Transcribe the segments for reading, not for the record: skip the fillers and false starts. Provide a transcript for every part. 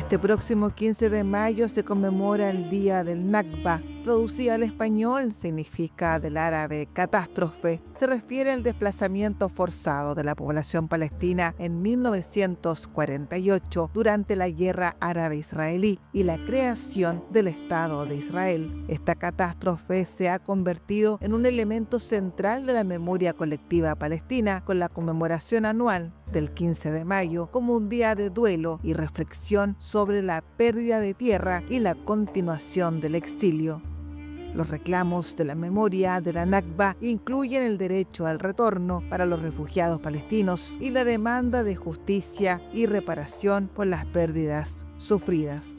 Este próximo 15 de mayo se conmemora el Día del Nakba. Traducida al español, significa del árabe catástrofe. Se refiere al desplazamiento forzado de la población palestina en 1948 durante la guerra árabe-israelí y la creación del Estado de Israel. Esta catástrofe se ha convertido en un elemento central de la memoria colectiva palestina, con la conmemoración anual del 15 de mayo como un día de duelo y reflexión sobre la pérdida de tierra y la continuación del exilio. Los reclamos de la memoria de la Nakba incluyen el derecho al retorno para los refugiados palestinos y la demanda de justicia y reparación por las pérdidas sufridas.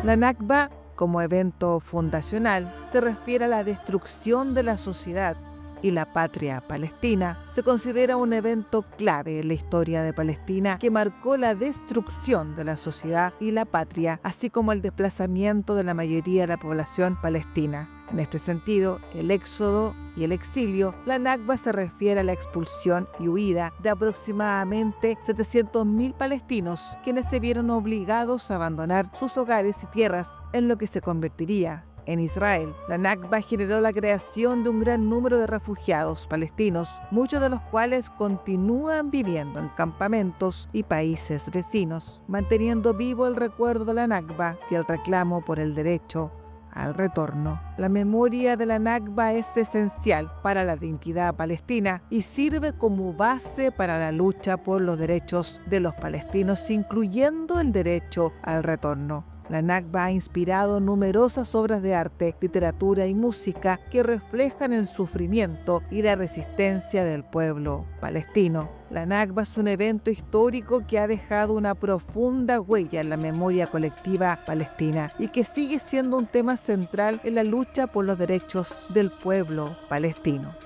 La Nakba, como evento fundacional, se refiere a la destrucción de la sociedad y la patria palestina. Se considera un evento clave en la historia de Palestina que marcó la destrucción de la sociedad y la patria, así como el desplazamiento de la mayoría de la población palestina. En este sentido, el éxodo y el exilio, la Nakba se refiere a la expulsión y huida de aproximadamente 700.000 palestinos, quienes se vieron obligados a abandonar sus hogares y tierras en lo que se convertiría en Israel. La Nakba generó la creación de un gran número de refugiados palestinos, muchos de los cuales continúan viviendo en campamentos y países vecinos, manteniendo vivo el recuerdo de la Nakba y el reclamo por el derecho al retorno. La memoria de la Nakba es esencial para la identidad palestina y sirve como base para la lucha por los derechos de los palestinos, incluyendo el derecho al retorno. La Nakba ha inspirado numerosas obras de arte, literatura y música que reflejan el sufrimiento y la resistencia del pueblo palestino. La Nakba es un evento histórico que ha dejado una profunda huella en la memoria colectiva palestina y que sigue siendo un tema central en la lucha por los derechos del pueblo palestino.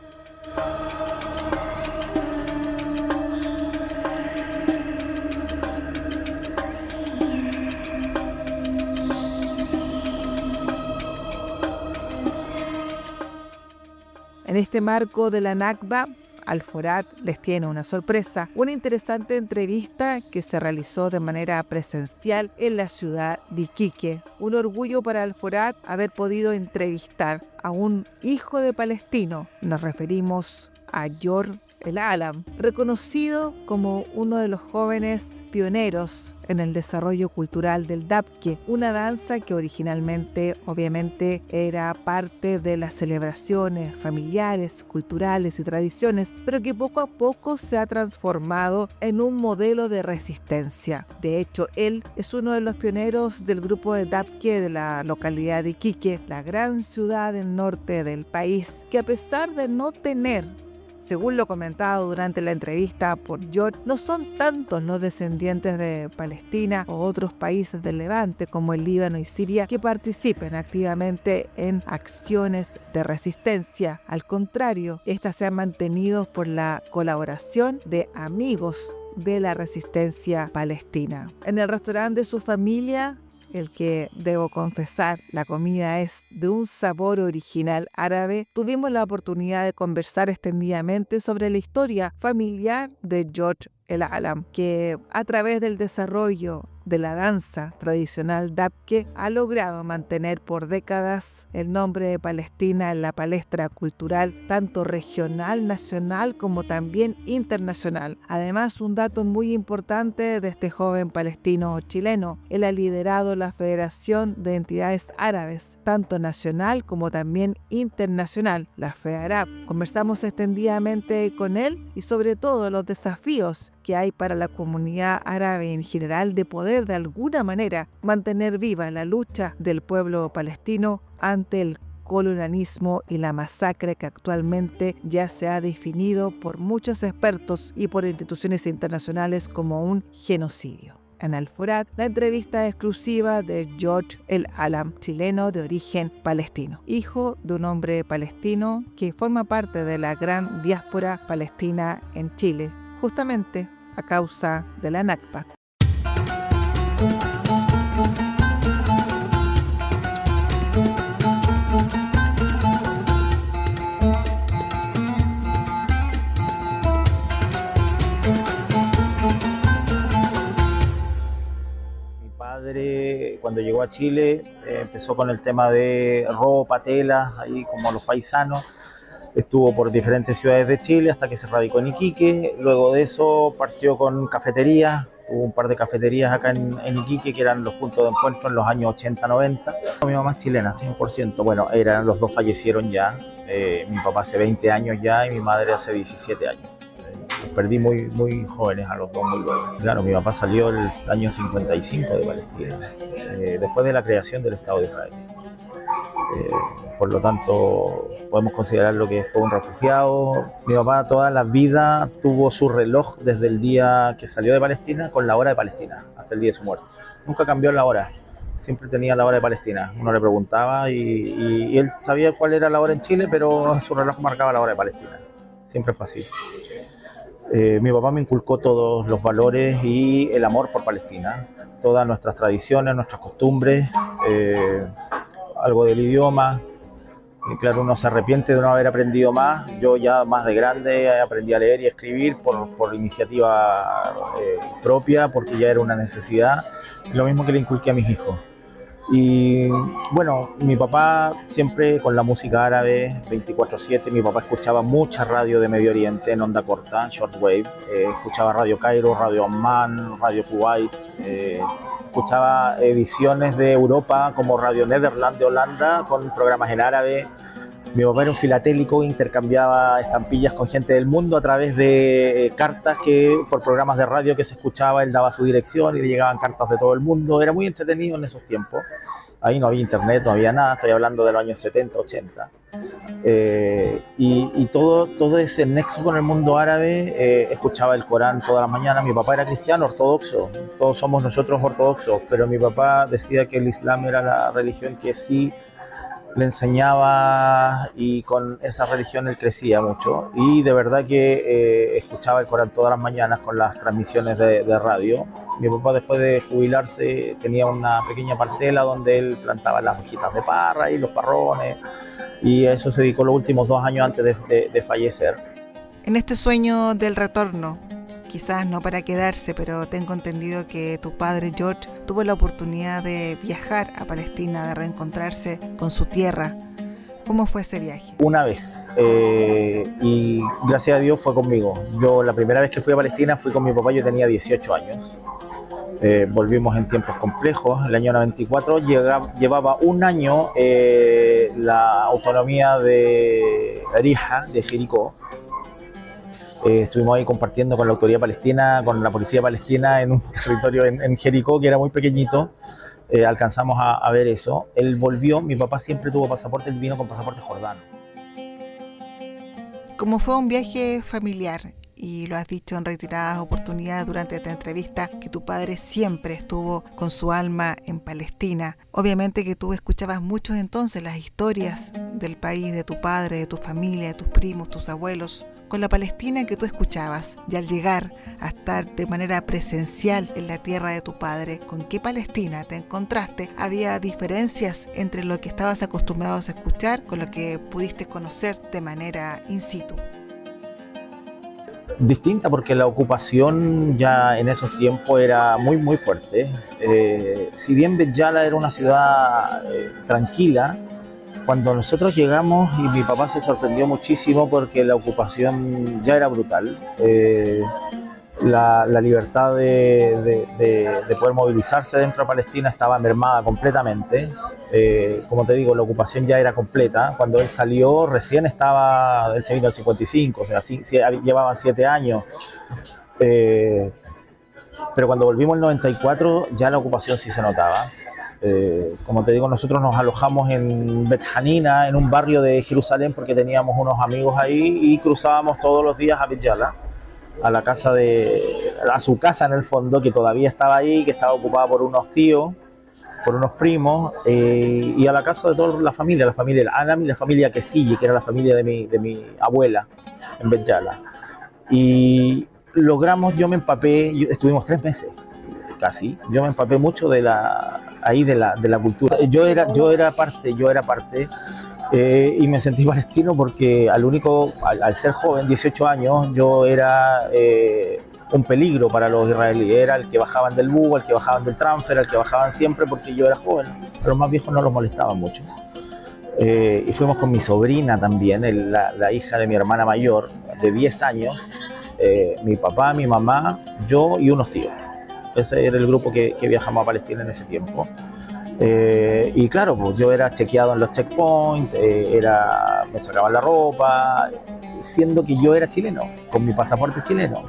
En este marco de la Nakba, Al-Forat les tiene una sorpresa, una interesante entrevista que se realizó de manera presencial en la ciudad de Iquique. Un orgullo para Al-Forat haber podido entrevistar a un hijo de palestino. Nos referimos a George El Alam, reconocido como uno de los jóvenes pioneros en el desarrollo cultural del Dabke, una danza que originalmente obviamente era parte de las celebraciones familiares, culturales y tradiciones, pero que poco a poco se ha transformado en un modelo de resistencia. De hecho, él es uno de los pioneros del grupo de Dabke de la localidad de Iquique, la gran ciudad del norte del país, que a pesar de no tener, según lo comentado durante la entrevista por George, no son tantos los descendientes de Palestina o otros países del Levante como el Líbano y Siria que participen activamente en acciones de resistencia. Al contrario, estas se han mantenido por la colaboración de amigos de la resistencia palestina. En el restaurante de su familia, el que, debo confesar, la comida es de un sabor original árabe, tuvimos la oportunidad de conversar extendidamente sobre la historia familiar de George El Alam, que a través del desarrollo de la danza tradicional Dabke ha logrado mantener por décadas el nombre de Palestina en la palestra cultural, tanto regional, nacional como también internacional. Además, un dato muy importante de este joven palestino chileno: él ha liderado la Federación de Entidades Árabes, tanto nacional como también internacional, la FEARAB. Conversamos extendidamente con él y sobre todo los desafíos que hay para la comunidad árabe en general de poder de alguna manera mantener viva la lucha del pueblo palestino ante el colonialismo y la masacre que actualmente ya se ha definido por muchos expertos y por instituciones internacionales como un genocidio. En Al-Forat, la entrevista exclusiva de George El Alam, chileno de origen palestino, hijo de un hombre palestino que forma parte de la gran diáspora palestina en Chile, justamente a causa de la Nakba. cuando llegó a Chile empezó con el tema de ropa, telas, ahí como los paisanos. Estuvo por diferentes ciudades de Chile hasta que se radicó en Iquique. Luego de eso partió con cafeterías. Hubo un par de cafeterías acá en Iquique que eran los puntos de encuentro en los años 80-90. Mi mamá es chilena, 100%. Bueno, los dos fallecieron ya. Mi papá hace 20 años ya y mi madre hace 17 años. Los perdí muy jóvenes a los dos, muy jóvenes. Claro, mi papá salió el año 55 de Palestina, después de la creación del Estado de Israel. Por lo tanto, podemos considerarlo que fue un refugiado. Mi papá toda la vida tuvo su reloj desde el día que salió de Palestina con la hora de Palestina, hasta el día de su muerte. Nunca cambió la hora, siempre tenía la hora de Palestina. Uno le preguntaba y él sabía cuál era la hora en Chile, pero su reloj marcaba la hora de Palestina. Siempre fue así. Mi papá me inculcó todos los valores y el amor por Palestina, todas nuestras tradiciones, nuestras costumbres, algo del idioma. Y claro, uno se arrepiente de no haber aprendido más. Yo ya más de grande aprendí a leer y a escribir por iniciativa propia, porque ya era una necesidad. Lo mismo que le inculqué a mis hijos. Y bueno, mi papá siempre con la música árabe, 24/7. Mi papá escuchaba mucha radio de Medio Oriente en onda corta, shortwave. Escuchaba Radio Cairo, Radio Amman, Radio Kuwait. Escuchaba ediciones de Europa como Radio Nederland de Holanda con programas en árabe. Mi papá era un filatélico, intercambiaba estampillas con gente del mundo a través de cartas que por programas de radio que se escuchaba, él daba su dirección y le llegaban cartas de todo el mundo. Era muy entretenido en esos tiempos. Ahí no había internet, no había nada, estoy hablando de los años 70, 80. Y todo ese nexo con el mundo árabe, escuchaba el Corán todas las mañanas. Mi papá era cristiano, ortodoxo, todos somos nosotros ortodoxos, pero mi papá decía que el Islam era la religión que sí le enseñaba y con esa religión él crecía mucho y de verdad que escuchaba el Corán todas las mañanas con las transmisiones de radio. Mi papá después de jubilarse tenía una pequeña parcela donde él plantaba las hojitas de parra y los parrones y a eso se dedicó los últimos 2 años antes de fallecer. En este sueño del retorno, quizás no para quedarse, pero tengo entendido que tu padre George tuvo la oportunidad de viajar a Palestina, de reencontrarse con su tierra. ¿Cómo fue ese viaje? Una vez, y gracias a Dios fue conmigo. Yo la primera vez que fui a Palestina fui con mi papá, yo tenía 18 años. Volvimos en tiempos complejos. El año 94 llevaba un año la autonomía de Rija, de Jericó. Estuvimos ahí compartiendo con la autoridad palestina, con la policía palestina en un territorio en Jericó que era muy pequeñito. Alcanzamos a ver eso. Él volvió, mi papá siempre tuvo pasaporte, él vino con pasaporte jordano. Como fue un viaje familiar, y lo has dicho en reiteradas oportunidades durante esta entrevista, que tu padre siempre estuvo con su alma en Palestina. Obviamente que tú escuchabas mucho entonces las historias del país, de tu padre, de tu familia, de tus primos, tus abuelos, con la Palestina que tú escuchabas. Y al llegar a estar de manera presencial en la tierra de tu padre, ¿con qué Palestina te encontraste? ¿Había diferencias entre lo que estabas acostumbrado a escuchar con lo que pudiste conocer de manera in situ? Distinta, porque la ocupación ya en esos tiempos era muy fuerte. Si bien Bet Yala era una ciudad tranquila, cuando nosotros llegamos y mi papá se sorprendió muchísimo porque la ocupación ya era brutal. La libertad de poder movilizarse dentro de Palestina estaba mermada completamente. Como te digo, la ocupación ya era completa. Cuando él salió, recién estaba, él se vino al 55, o sea, llevaban 7 años. Pero cuando volvimos en el 94, ya la ocupación sí se notaba. Como te digo, nosotros nos alojamos en Bet Hanina, en un barrio de Jerusalén, porque teníamos unos amigos ahí y cruzábamos todos los días a Bet Yala, a su casa en el fondo, que todavía estaba ahí, que estaba ocupada por unos tíos, por unos primos, y a la casa de toda la familia del Alam y la familia Kesille, que era la familia de mi abuela en Bet Yala. Y logramos, yo me empapé, estuvimos 3 meses casi, yo me empapé mucho de la cultura. Yo era parte, y me sentí palestino porque al ser joven, 18 años, yo era un peligro para los israelíes. Era el que bajaban del bus, el que bajaban del transfer, el que bajaban siempre porque yo era joven. A los más viejos no los molestaba mucho. Y fuimos con mi sobrina también, la hija de mi hermana mayor, de 10 años, mi papá, mi mamá, yo y unos tíos. Ese era el grupo que viajamos a Palestina en ese tiempo. Y claro, pues yo era chequeado en los checkpoints, me sacaban la ropa, siendo que yo era chileno, con mi pasaporte chileno,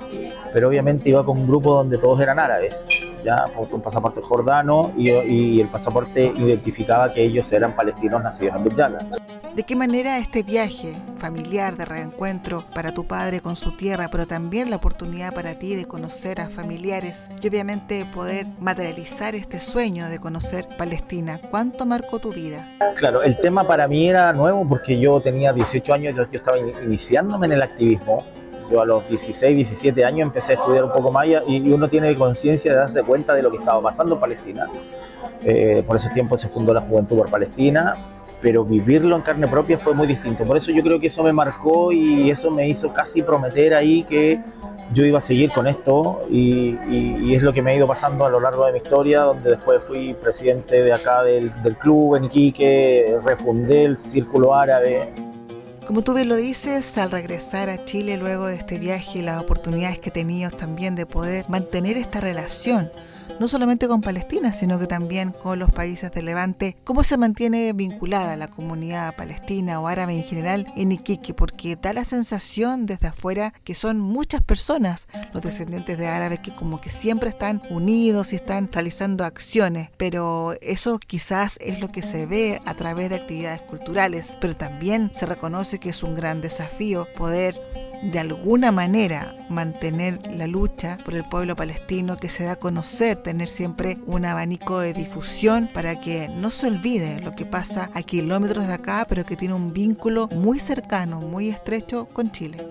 pero obviamente iba con un grupo donde todos eran árabes, ya con un pasaporte jordano y el pasaporte identificaba que ellos eran palestinos nacidos en Beirut. ¿De qué manera este viaje familiar de reencuentro para tu padre con su tierra, pero también la oportunidad para ti de conocer a familiares y obviamente poder materializar este sueño de conocer Palestina? ¿Cuánto marcó tu vida? Claro, el tema para mí era nuevo porque yo tenía 18 años, yo estaba iniciándome en el activismo. Yo a los 16, 17 años empecé a estudiar un poco más y uno tiene conciencia de darse cuenta de lo que estaba pasando en Palestina. Por ese tiempo se fundó la Juventud por Palestina, pero vivirlo en carne propia fue muy distinto. Por eso yo creo que eso me marcó y eso me hizo casi prometer ahí que yo iba a seguir con esto y es lo que me ha ido pasando a lo largo de mi historia, donde después fui presidente de acá del club en Iquique, refundé el Círculo Árabe. Como tú bien lo dices, al regresar a Chile luego de este viaje y las oportunidades que he tenido también de poder mantener esta relación, no solamente con Palestina, sino que también con los países del Levante, ¿cómo se mantiene vinculada la comunidad palestina o árabe en general en Iquique? Porque da la sensación desde afuera que son muchas personas, los descendientes de árabes, que como que siempre están unidos y están realizando acciones, pero eso quizás es lo que se ve a través de actividades culturales, pero también se reconoce que es un gran desafío poder de alguna manera mantener la lucha por el pueblo palestino, que se da a conocer, tener siempre un abanico de difusión para que no se olvide lo que pasa a kilómetros de acá, pero que tiene un vínculo muy cercano, muy estrecho con Chile.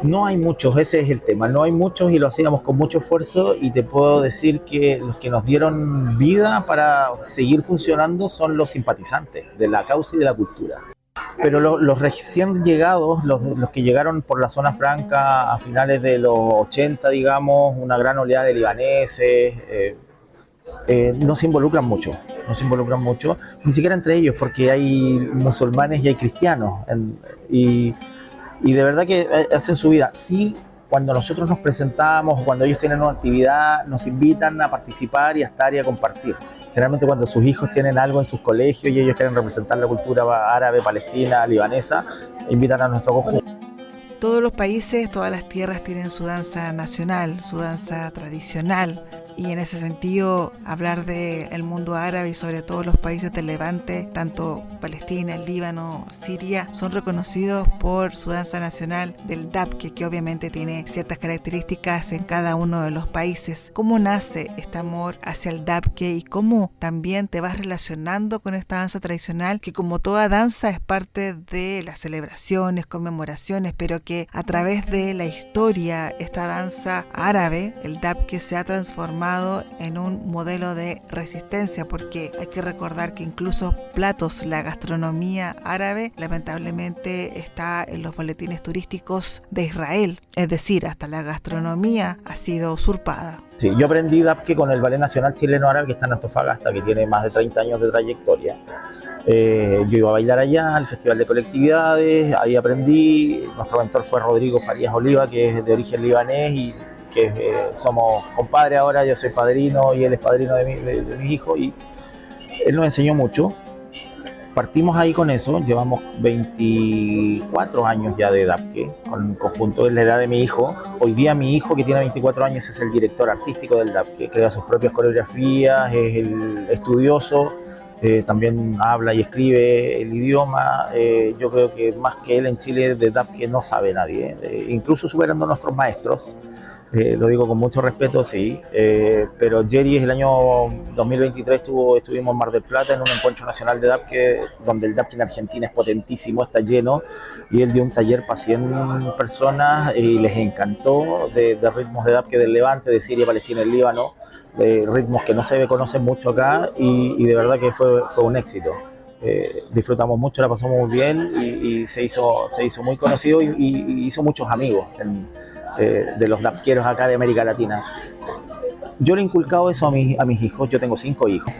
No hay muchos, ese es el tema, no hay muchos y lo hacíamos con mucho esfuerzo y te puedo decir que los que nos dieron vida para seguir funcionando son los simpatizantes de la causa y de la cultura. Pero los recién llegados, los que llegaron por la zona franca a finales de los 80, digamos, una gran oleada de libaneses, no se involucran mucho, ni siquiera entre ellos, porque hay musulmanes y hay cristianos, y de verdad que hacen su vida. Sí, cuando nosotros nos presentamos, cuando ellos tienen una actividad, nos invitan a participar y a estar y a compartir. Generalmente cuando sus hijos tienen algo en sus colegios y ellos quieren representar la cultura árabe, palestina, libanesa, invitan a nuestro conjunto. Todos los países, todas las tierras tienen su danza nacional, su danza tradicional. Y en ese sentido, hablar del mundo árabe y sobre todo los países del Levante, tanto Palestina, el Líbano, Siria, son reconocidos por su danza nacional del dabke, que obviamente tiene ciertas características en cada uno de los países. ¿Cómo nace este amor hacia el dabke y cómo también te vas relacionando con esta danza tradicional, que como toda danza es parte de las celebraciones, conmemoraciones, pero que a través de la historia, esta danza árabe, el dabke, se ha transformado en un modelo de resistencia, porque hay que recordar que incluso platos, la gastronomía árabe, lamentablemente está en los boletines turísticos de Israel, es decir, hasta la gastronomía ha sido usurpada. Sí, yo aprendí dabke con el Ballet Nacional Chileno Árabe, que está en Antofagasta, que tiene más de 30 años de trayectoria. Yo iba a bailar allá, al Festival de Colectividades, ahí aprendí. Nuestro mentor fue Rodrigo Farías Oliva, que es de origen libanés y que somos compadres ahora. Yo soy padrino y él es padrino de mi hijo, y él nos enseñó mucho. Partimos ahí con eso, llevamos 24 años ya de dabke, con un conjunto de la edad de mi hijo. Hoy día mi hijo, que tiene 24 años, es el director artístico del dabke, crea sus propias coreografías, es el estudioso, también habla y escribe el idioma. Yo creo que más que él en Chile de dabke no sabe nadie, incluso superando a nuestros maestros. Lo digo con mucho respeto, sí, pero Jerry, el año 2023 estuvimos en Mar del Plata en un encuentro nacional de dabke, donde el dabke en Argentina es potentísimo, está lleno, y él dio un taller para 100 personas y les encantó, de ritmos de dabke del Levante, de Siria, Palestina y Líbano, de ritmos que no se conocen mucho acá, y de verdad que fue un éxito. Disfrutamos mucho, la pasamos muy bien y se hizo muy conocido y hizo muchos amigos de los dapqueros acá de América Latina. Yo le he inculcado eso a mis hijos, yo tengo 5 hijos.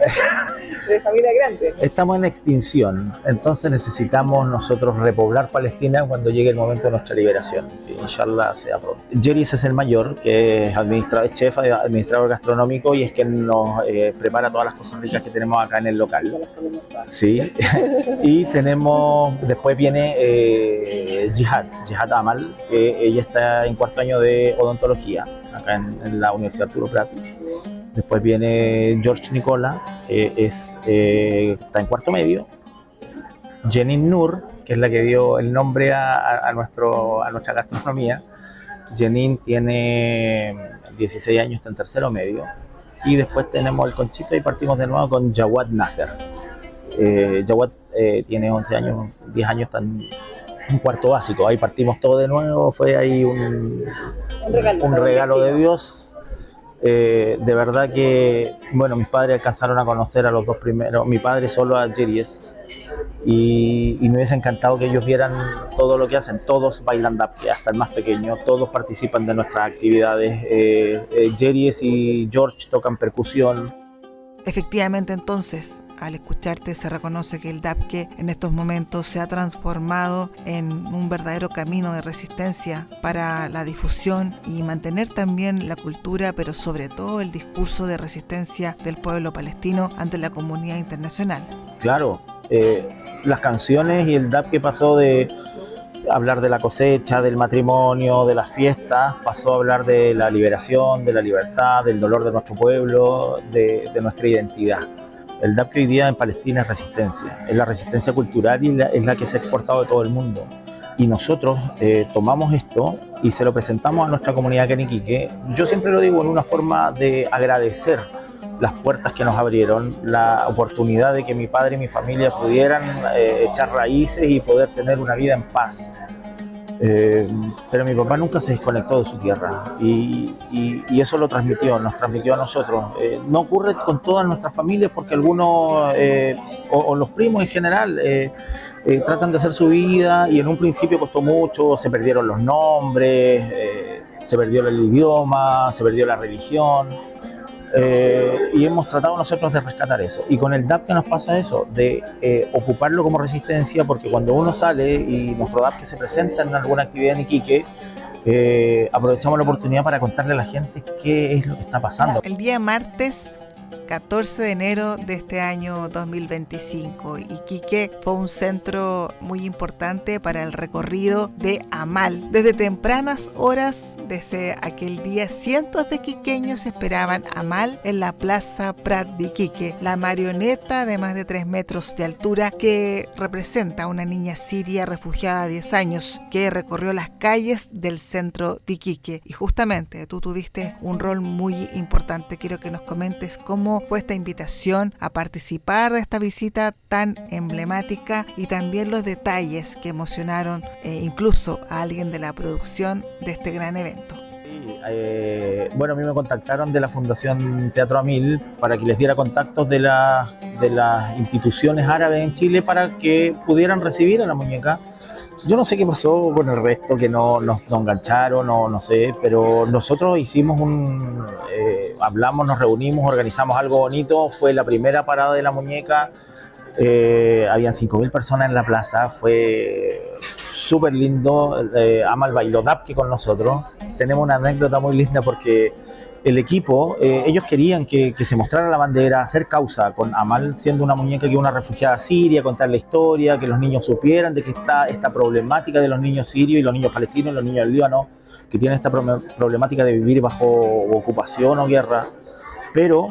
De familia grande. Estamos en extinción, entonces necesitamos nosotros repoblar Palestina cuando llegue el momento de nuestra liberación, que inshallah sea pronto. Jeris es el mayor, que es chef, administrador gastronómico, y es quien nos prepara todas las cosas ricas que tenemos acá en el local. Sí. Y después viene Jihad Amal, que ella está en 4º año de odontología, acá en la Universidad Arturo Prat. Después viene George Nicola, que está en 4º medio. Jenin Nur, que es la que dio el nombre a nuestra gastronomía. Jenin tiene 16 años, está en 3º medio. Y después tenemos el Conchito y partimos de nuevo con Jawad Nasser. Jawad tiene 11 años, 10 años, está en un 4º básico. Ahí partimos todo de nuevo, fue ahí un regalo de Dios. De verdad que, bueno, mis padres alcanzaron a conocer a los 2 primeros, mi padre solo a Jeries, y me hubiese encantado que ellos vieran todo lo que hacen. Todos bailan dapke, hasta el más pequeño, todos participan de nuestras actividades. Jeries y George tocan percusión. Efectivamente, entonces, al escucharte se reconoce que el dapke en estos momentos se ha transformado en un verdadero camino de resistencia para la difusión y mantener también la cultura, pero sobre todo el discurso de resistencia del pueblo palestino ante la comunidad internacional. Claro, las canciones y el dapke pasó de hablar de la cosecha, del matrimonio, de las fiestas, pasó a hablar de la liberación, de la libertad, del dolor de nuestro pueblo, de nuestra identidad. El dapke hoy día en Palestina es la resistencia cultural y es la que se ha exportado de todo el mundo. Y nosotros tomamos esto y se lo presentamos a nuestra comunidad acá en Iquique. Yo siempre lo digo en una forma de agradecer las puertas que nos abrieron, la oportunidad de que mi padre y mi familia pudieran echar raíces y poder tener una vida en paz. Pero mi papá nunca se desconectó de su tierra y eso nos transmitió a nosotros. No ocurre con todas nuestras familias porque algunos, o los primos en general, tratan de hacer su vida y en un principio costó mucho, se perdieron los nombres, se perdió el idioma, se perdió la religión. Y hemos tratado nosotros de rescatar eso, y con el dapke nos pasa eso, de ocuparlo como resistencia, porque cuando uno sale y nuestro dapke se presenta en alguna actividad en Iquique, aprovechamos la oportunidad para contarle a la gente qué es lo que está pasando. El día martes 14 de enero de este año 2025. Iquique fue un centro muy importante para el recorrido de Amal. Desde tempranas horas, desde aquel día, cientos de quiqueños esperaban Amal en la Plaza Prat de Iquique, la marioneta de más de 3 metros de altura que representa a una niña siria refugiada de 10 años que recorrió las calles del centro de Iquique. Y justamente tú tuviste un rol muy importante. Quiero que nos comentes cómo fue esta invitación a participar de esta visita tan emblemática y también los detalles que emocionaron incluso a alguien de la producción de este gran evento. Bueno, a mí me contactaron de la Fundación Teatro Amil para que les diera contactos de las instituciones árabes en Chile para que pudieran recibir a la muñeca. Yo no sé qué pasó con el resto, que no nos engancharon, no sé, pero nosotros hicimos hablamos, nos reunimos, organizamos algo bonito. Fue la primera parada de la muñeca, habían 5.000 personas en la plaza, fue súper lindo. Amal bailó dapke con nosotros. Tenemos una anécdota muy linda porque el equipo, ellos querían que se mostrara la bandera, hacer causa con Amal, siendo una muñeca que es una refugiada siria, contar la historia, que los niños supieran de que está esta problemática de los niños sirios y los niños palestinos, los niños del Líbano, que tienen esta problemática de vivir bajo ocupación o guerra. Pero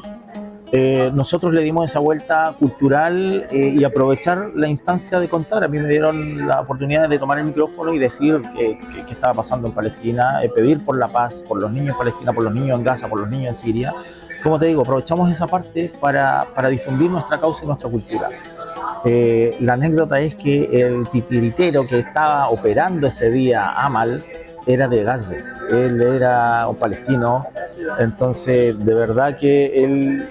nosotros le dimos esa vuelta cultural y aprovechar la instancia de contar. A mí me dieron la oportunidad de tomar el micrófono y decir qué estaba pasando en Palestina, pedir por la paz, por los niños en Palestina, por los niños en Gaza, por los niños en Siria. Como te digo, aprovechamos esa parte para difundir nuestra causa y nuestra cultura. La anécdota es que el titiritero que estaba operando ese día Amal era de Gaza, él era un palestino, entonces de verdad que él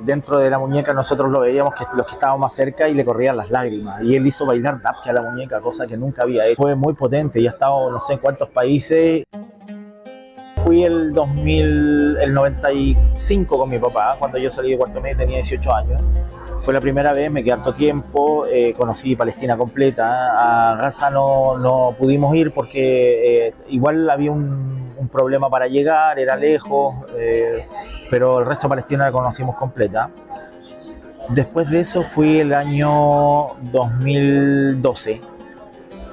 dentro de la muñeca nosotros lo veíamos que los que estábamos más cerca y le corrían las lágrimas, y él hizo bailar dapke a la muñeca, cosa que nunca había hecho. Fue muy potente y ha estado no sé en cuántos países. fui el 95 con mi papá, cuando yo salí de cuarto medio tenía 18 años. Fue la primera vez, me quedé harto tiempo, conocí Palestina completa. A Gaza no pudimos ir porque igual había un problema para llegar, era lejos, pero el resto de Palestina la conocimos completa. Después de eso fui el año 2012.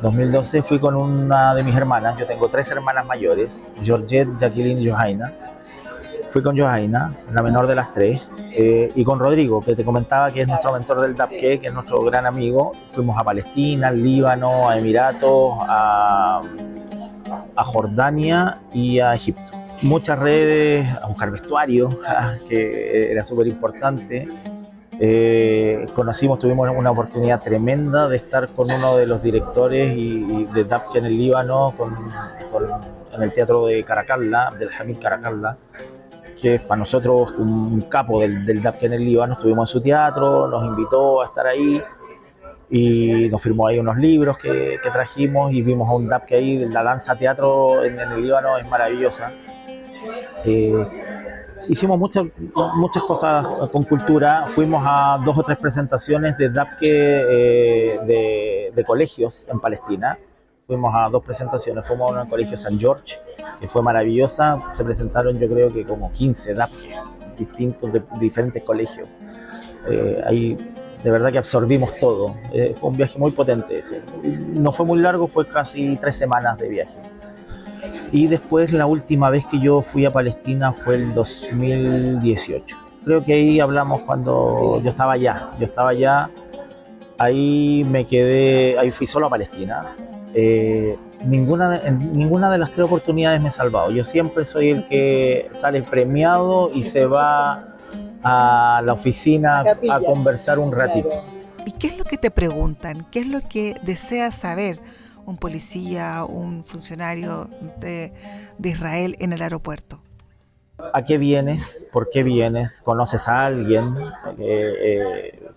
2012 fui con una de mis hermanas, yo tengo 3 hermanas mayores, Georgette, Jacqueline y Johaina. Fui con Johaina, la menor de las 3, y con Rodrigo, que te comentaba que es nuestro mentor del DAPKE, que es nuestro gran amigo. Fuimos a Palestina, al Líbano, a Emiratos, a Jordania y a Egipto. Muchas redes, a buscar vestuario, que era súper importante. Tuvimos una oportunidad tremenda de estar con uno de los directores y de DAPKE en el Líbano, en el teatro de Caracalla, del Hamid Caracalla, que es para nosotros un capo del DAPKE en el Líbano. Estuvimos en su teatro, nos invitó a estar ahí y nos firmó ahí unos libros que trajimos, y vimos a un DAPKE ahí. La danza teatro en el Líbano es maravillosa. Hicimos muchas cosas con cultura. Fuimos a 2 o 3 presentaciones de DAPKE de colegios en Palestina. Fuimos a 2 presentaciones. Fuimos a un colegio San George, que fue maravillosa. Se presentaron, yo creo que como 15 DAPKE distintos de diferentes colegios. Ahí de verdad que absorbimos todo. Fue un viaje muy potente ese. No fue muy largo, fue casi 3 semanas de viaje. Y después la última vez que yo fui a Palestina fue el 2018. Creo que ahí hablamos cuando yo estaba allá. Ahí me quedé, ahí fui solo a Palestina. Ninguna de las 3 oportunidades me he salvado. Yo siempre soy el que sale premiado y se va a la oficina a conversar un ratito. ¿Y qué es lo que te preguntan? ¿Qué es lo que deseas saber un policía, un funcionario de Israel en el aeropuerto? ¿A qué vienes? ¿Por qué vienes? ¿Conoces a alguien?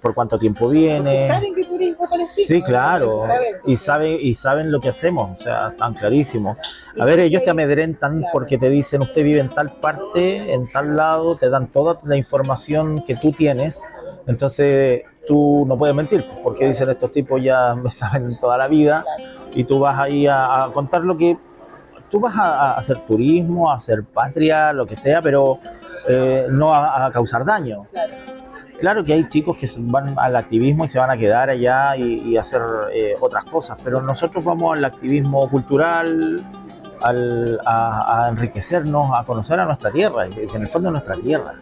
¿Por cuánto tiempo vienes? ¿Saben que tú eres palestino? Sí, claro. Y saben lo que hacemos, o sea, están clarísimos. A ver, ellos te amedrentan porque te dicen, usted vive en tal parte, en tal lado, te dan toda la información que tú tienes. Entonces tú no puedes mentir, porque dicen, estos tipos ya me saben toda la vida, y tú vas ahí a contar lo que... Tú vas a hacer turismo, a hacer patria, lo que sea, pero no a causar daño. Claro que hay chicos que van al activismo y se van a quedar allá y hacer otras cosas, pero nosotros vamos al activismo cultural, a enriquecernos, a conocer a nuestra tierra, en el fondo nuestra tierra.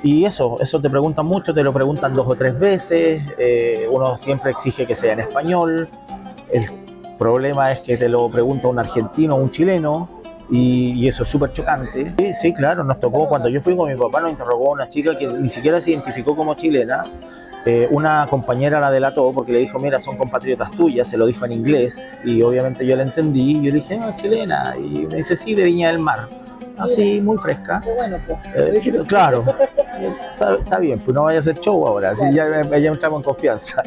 Y eso te preguntan mucho, te lo preguntan 2 o 3 veces, uno siempre exige que sea en español. El problema es que te lo pregunta un argentino o un chileno, y eso es súper chocante. Sí, claro, nos tocó, cuando yo fui con mi papá, nos interrogó una chica que ni siquiera se identificó como chilena. Una compañera la delató porque le dijo, mira, son compatriotas tuyas, se lo dijo en inglés, y obviamente yo la entendí, y yo dije, chilena, y me dice, sí, de Viña del Mar. Así, muy fresca. Bueno, pues. Claro, está bien, pues no vaya a hacer show ahora, así ya entramos en confianza.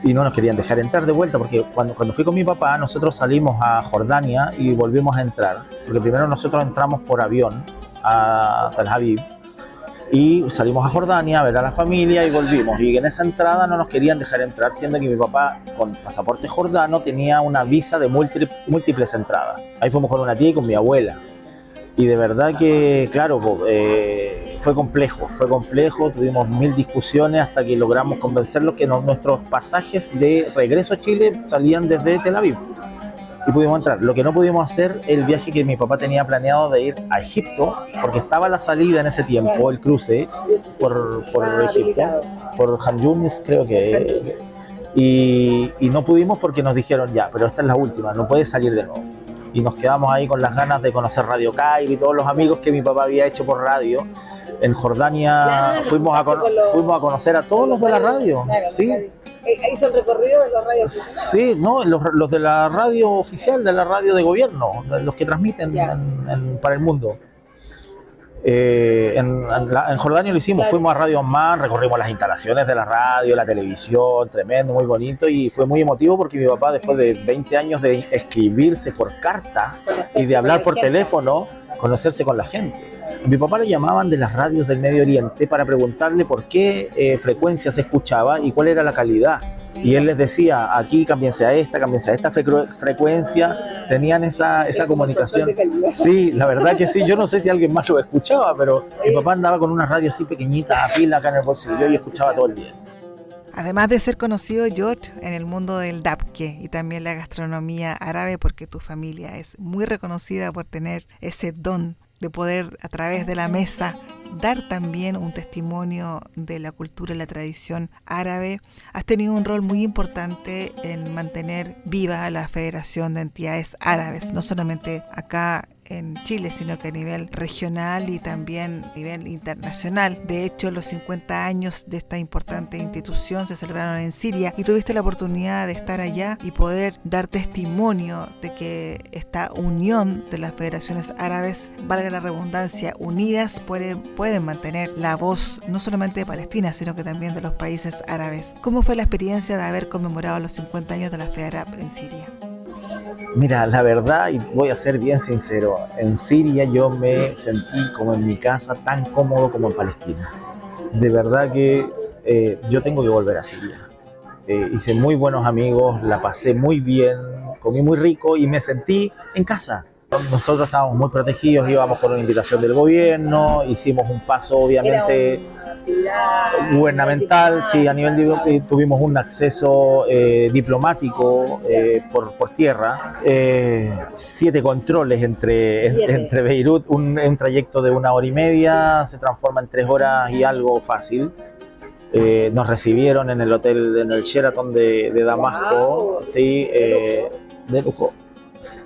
Y no nos querían dejar entrar de vuelta, porque cuando fui con mi papá, nosotros salimos a Jordania y volvimos a entrar, porque primero nosotros entramos por avión a Tel Aviv, y salimos a Jordania a ver a la familia y volvimos, y en esa entrada no nos querían dejar entrar, siendo que mi papá con pasaporte jordano tenía una visa de múltiples entradas. Ahí fuimos con una tía y con mi abuela. Y de verdad que, claro, fue complejo, tuvimos 1000 discusiones hasta que logramos convencerlos que nuestros pasajes de regreso a Chile salían desde Tel Aviv, y pudimos entrar. Lo que no pudimos hacer, el viaje que mi papá tenía planeado de ir a Egipto, porque estaba la salida en ese tiempo, el cruce por Egipto, por Han Yunis creo que, y no pudimos porque nos dijeron, ya, pero esta es la última, no puedes salir de nuevo. Y nos quedamos ahí con las ganas de conocer Radio Cairo y todos los amigos que mi papá había hecho por radio. En Jordania fuimos a conocer a todos los de la radio. Claro, ¿sí? ¿Hizo el recorrido de los radios? Sí, no, los de la radio oficial, de la radio de gobierno, los que transmiten para el mundo. En Jordania lo hicimos, Claro. fuimos a Radio Amman, recorrimos las instalaciones de la radio, la televisión, tremendo, muy bonito, y fue muy emotivo porque mi papá, después de 20 años de escribirse por carta y de hablar por teléfono, conocerse con la gente. A mi papá le llamaban de las radios del Medio Oriente para preguntarle por qué frecuencia se escuchaba y cuál era la calidad. Y él les decía, aquí cámbiense a esta frecuencia. Tenían esa comunicación. Sí, la verdad que sí. Yo no sé si alguien más lo escuchaba, pero mi papá andaba con una radio así pequeñita, a pila acá en el bolsillo, y escuchaba todo el día. Además de ser conocido, George, en el mundo del dabke y también la gastronomía árabe, porque tu familia es muy reconocida por tener ese don de poder, a través de la mesa, dar también un testimonio de la cultura y la tradición árabe, has tenido un rol muy importante en mantener viva la Federación de Entidades Árabes, no solamente acá en Chile, sino que a nivel regional y también a nivel internacional. De hecho, los 50 años de esta importante institución se celebraron en Siria y tuviste la oportunidad de estar allá y poder dar testimonio de que esta unión de las federaciones árabes, valga la redundancia, unidas pueden mantener la voz no solamente de Palestina, sino que también de los países árabes. ¿Cómo fue la experiencia de haber conmemorado los 50 años de la FEDARAB en Siria? Mira, la verdad, y voy a ser bien sincero, en Siria yo me sentí como en mi casa, tan cómodo como en Palestina. De verdad que yo tengo que volver a Siria. Hice muy buenos amigos, la pasé muy bien, comí muy rico y me sentí en casa. Nosotros estábamos muy protegidos, íbamos con una invitación del gobierno, hicimos un paso obviamente gubernamental, sí, a nivel tuvimos un acceso diplomático por tierra, 7 controles entre Beirut, un trayecto de 1 hora y media se transforma en 3 horas y algo fácil. Nos recibieron en el hotel, en el Sheraton de Damasco, sí, de lujo.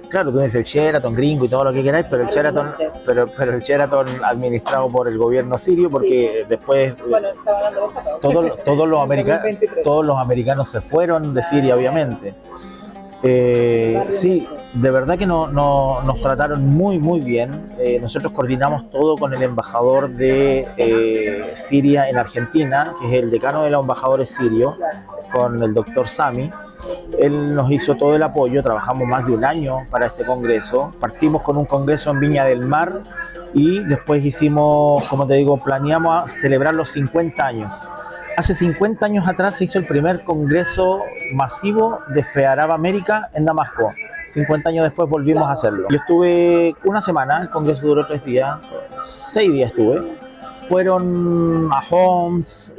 Claro, tú dices el Sheraton gringo y todo lo que queráis, pero el Sheraton, pero el Sheraton administrado por el gobierno sirio, porque sí. Después Bueno, todos los americanos se fueron de Siria, obviamente. Sí, de verdad que nos trataron muy muy bien. Nosotros coordinamos todo con el embajador de Siria en Argentina, que es el decano de los embajadores sirios, con el doctor Sami. Él nos hizo todo el apoyo, trabajamos más de un año para este congreso. Partimos con un congreso en Viña del Mar y después hicimos, como te digo, planeamos celebrar los 50 años. Hace 50 años atrás se hizo el primer congreso masivo de FEARAB América en Damasco. 50 años después volvimos a hacerlo. Yo estuve una semana, el congreso duró 3 días, 6 días estuve. Fueron a Homs,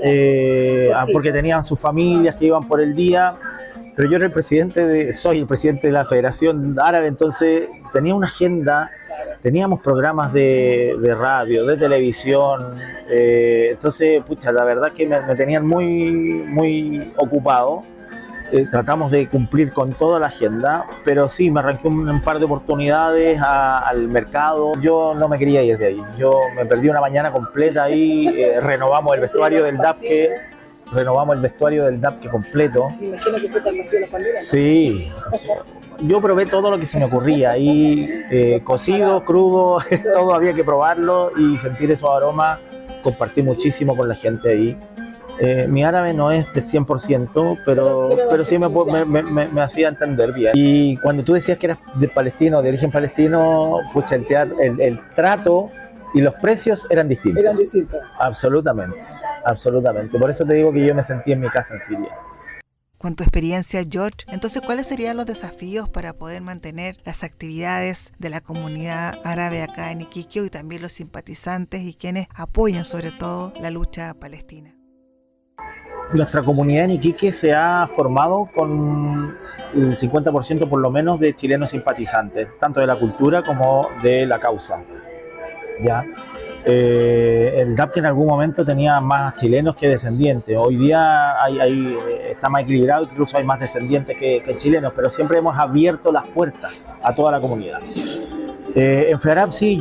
porque tenían sus familias que iban por el día. Pero yo era soy el presidente de la Federación Árabe, entonces tenía una agenda, teníamos programas de radio, de televisión, entonces, pucha, la verdad que me tenían muy, muy ocupado. Tratamos de cumplir con toda la agenda, pero sí, me arranqué un par de oportunidades al mercado. Yo no me quería ir de ahí, yo me perdí una mañana completa ahí, renovamos el vestuario del dabke completo. Me imagino que fue tan masivo la pandemia, ¿no? Sí, yo probé todo lo que se me ocurría ahí, cocido, crudo, todo había que probarlo y sentir esos aromas. Compartí muchísimo con la gente ahí. Mi árabe no es de 100%, pero sí me hacía entender bien. Y cuando tú decías que eras de palestino, de origen palestino, pucha, el trato y los precios eran distintos. Eran distintos. Absolutamente, absolutamente. Por eso te digo que yo me sentí en mi casa en Siria. Con tu experiencia, George, entonces, ¿cuáles serían los desafíos para poder mantener las actividades de la comunidad árabe acá en Iquique y también los simpatizantes y quienes apoyan sobre todo la lucha palestina? Nuestra comunidad en Iquique se ha formado con el 50% por lo menos de chilenos simpatizantes, tanto de la cultura como de la causa. ¿Ya? El dabke en algún momento tenía más chilenos que descendientes. Hoy día está más equilibrado, incluso hay más descendientes que chilenos, pero siempre hemos abierto las puertas a toda la comunidad. En FEARAB sí,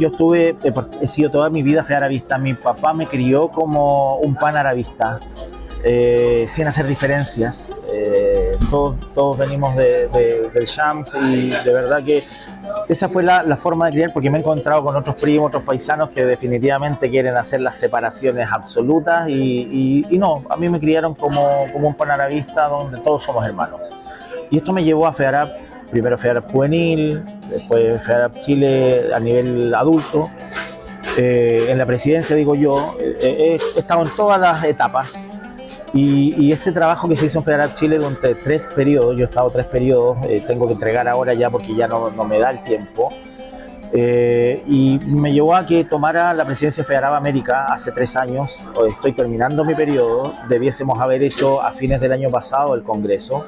he sido toda mi vida fearabista. Mi papá me crió como un panarabista, sin hacer diferencias. todos venimos del Shams y de verdad que esa fue la forma de criar, porque me he encontrado con otros primos, otros paisanos que definitivamente quieren hacer las separaciones absolutas y no, a mí me criaron como un panarabista donde todos somos hermanos. Y esto me llevó a FEARAP, primero FEARAP juvenil, después FEARAP Chile a nivel adulto. En la presidencia, digo yo, he estado en todas las etapas y este trabajo que se hizo en FEARAP Chile durante 3 periodos, yo he estado 3 periodos, tengo que entregar ahora ya porque ya no me da el tiempo, y me llevó a que tomara la presidencia de FEARAP América hace 3 años, estoy terminando mi periodo, debiésemos haber hecho a fines del año pasado el congreso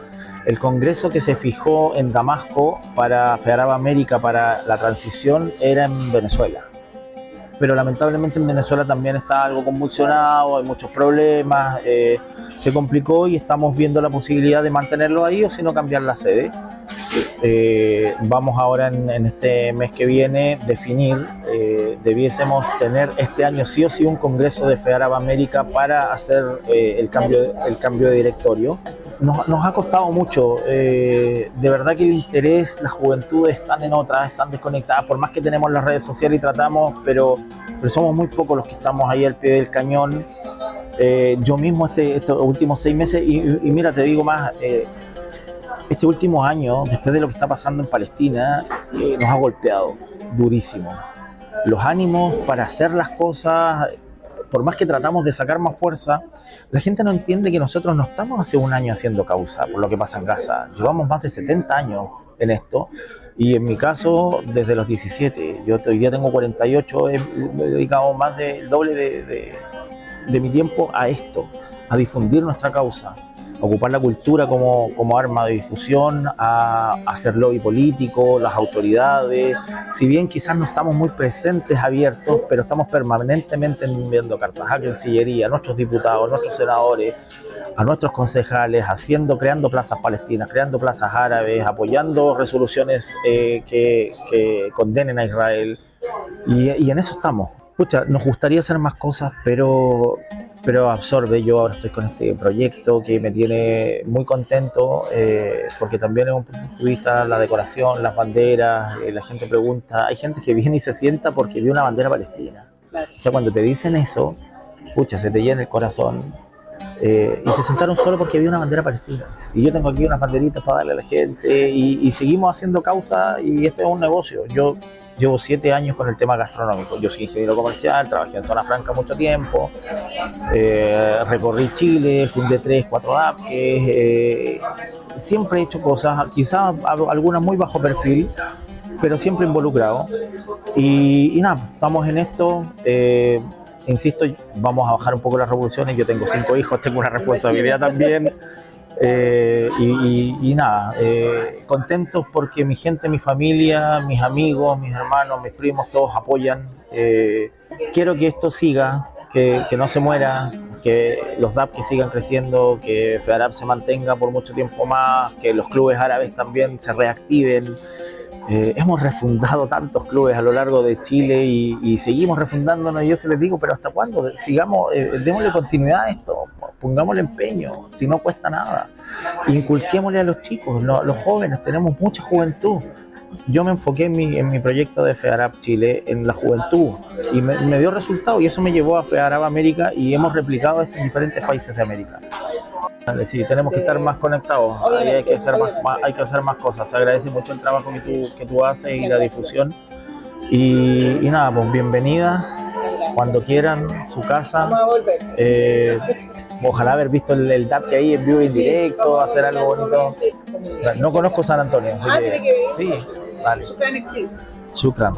que se fijó en Damasco para FEARAP América para la transición era en Venezuela. Pero lamentablemente en Venezuela también está algo convulsionado, hay muchos problemas, se complicó y estamos viendo la posibilidad de mantenerlo ahí o si no cambiar la sede. Vamos ahora en este mes que viene definir, debiésemos tener este año sí o sí un congreso de FEARAP América para hacer el cambio de directorio. Nos ha costado mucho, de verdad que el interés, las juventudes están en otras, están desconectadas, por más que tenemos las redes sociales y tratamos, pero somos muy pocos los que estamos ahí al pie del cañón. Yo mismo estos últimos 6 meses, y mira, te digo más, este último año, después de lo que está pasando en Palestina, nos ha golpeado durísimo. Los ánimos para hacer las cosas, por más que tratamos de sacar más fuerza, la gente no entiende que nosotros no estamos hace un año haciendo causa por lo que pasa en Gaza. Llevamos más de 70 años en esto y en mi caso desde los 17. Yo hoy día tengo 48, he dedicado más del doble de mi tiempo a esto, a difundir nuestra causa, a ocupar la cultura como arma de difusión, a hacer lobby político, las autoridades. Si bien quizás no estamos muy presentes, abiertos, pero estamos permanentemente enviando cartas a Cancillería, a nuestros diputados, a nuestros senadores, a nuestros concejales, creando plazas palestinas, creando plazas árabes, apoyando resoluciones que condenen a Israel. Y en eso estamos. Pucha, nos gustaría hacer más cosas, pero absorbe. Yo ahora estoy con este proyecto que me tiene muy contento, porque también es un punto de vista la decoración, las banderas, la gente pregunta, hay gente que viene y se sienta porque vio una bandera palestina. O sea, cuando te dicen eso, pucha, se te llena el corazón. Y se sentaron solo porque había una bandera palestina. Y yo tengo aquí unas banderitas para darle a la gente y seguimos haciendo causa y este es un negocio. Yo llevo 7 años con el tema gastronómico. Yo soy ingeniero comercial, trabajé en Zona Franca mucho tiempo, recorrí Chile, fundé 3, 4 DAPs, siempre he hecho cosas, quizás algunas muy bajo perfil, pero siempre involucrado. Y nada, estamos en esto. Insisto, vamos a bajar un poco las revoluciones. Yo tengo 5 hijos, tengo una responsabilidad también. Y nada, contentos porque mi gente, mi familia, mis amigos, mis hermanos, mis primos, todos apoyan. Quiero que esto siga, que no se muera, que los DAP que sigan creciendo, que FEARAP se mantenga por mucho tiempo más, que los clubes árabes también se reactiven. Hemos refundado tantos clubes a lo largo de Chile y seguimos refundándonos, y yo se les digo, pero ¿hasta cuándo? Sigamos, démosle continuidad a esto, pongámosle empeño, si no cuesta nada. Inculquémosle a los chicos, los jóvenes, tenemos mucha juventud. Yo me enfoqué en mi proyecto de FEARAP Chile en la juventud y me dio resultado, y eso me llevó a FEARAP América y hemos replicado esto en diferentes países de América. Sí, tenemos que estar más conectados, hay que hacer más cosas. Se agradece mucho el trabajo que tú haces y la difusión. Y nada, pues bienvenidas cuando quieran, su casa. Ojalá haber visto el DAP que hay en vivo y en directo, hacer algo bonito. No conozco San Antonio, así que sí, dale. Shukran.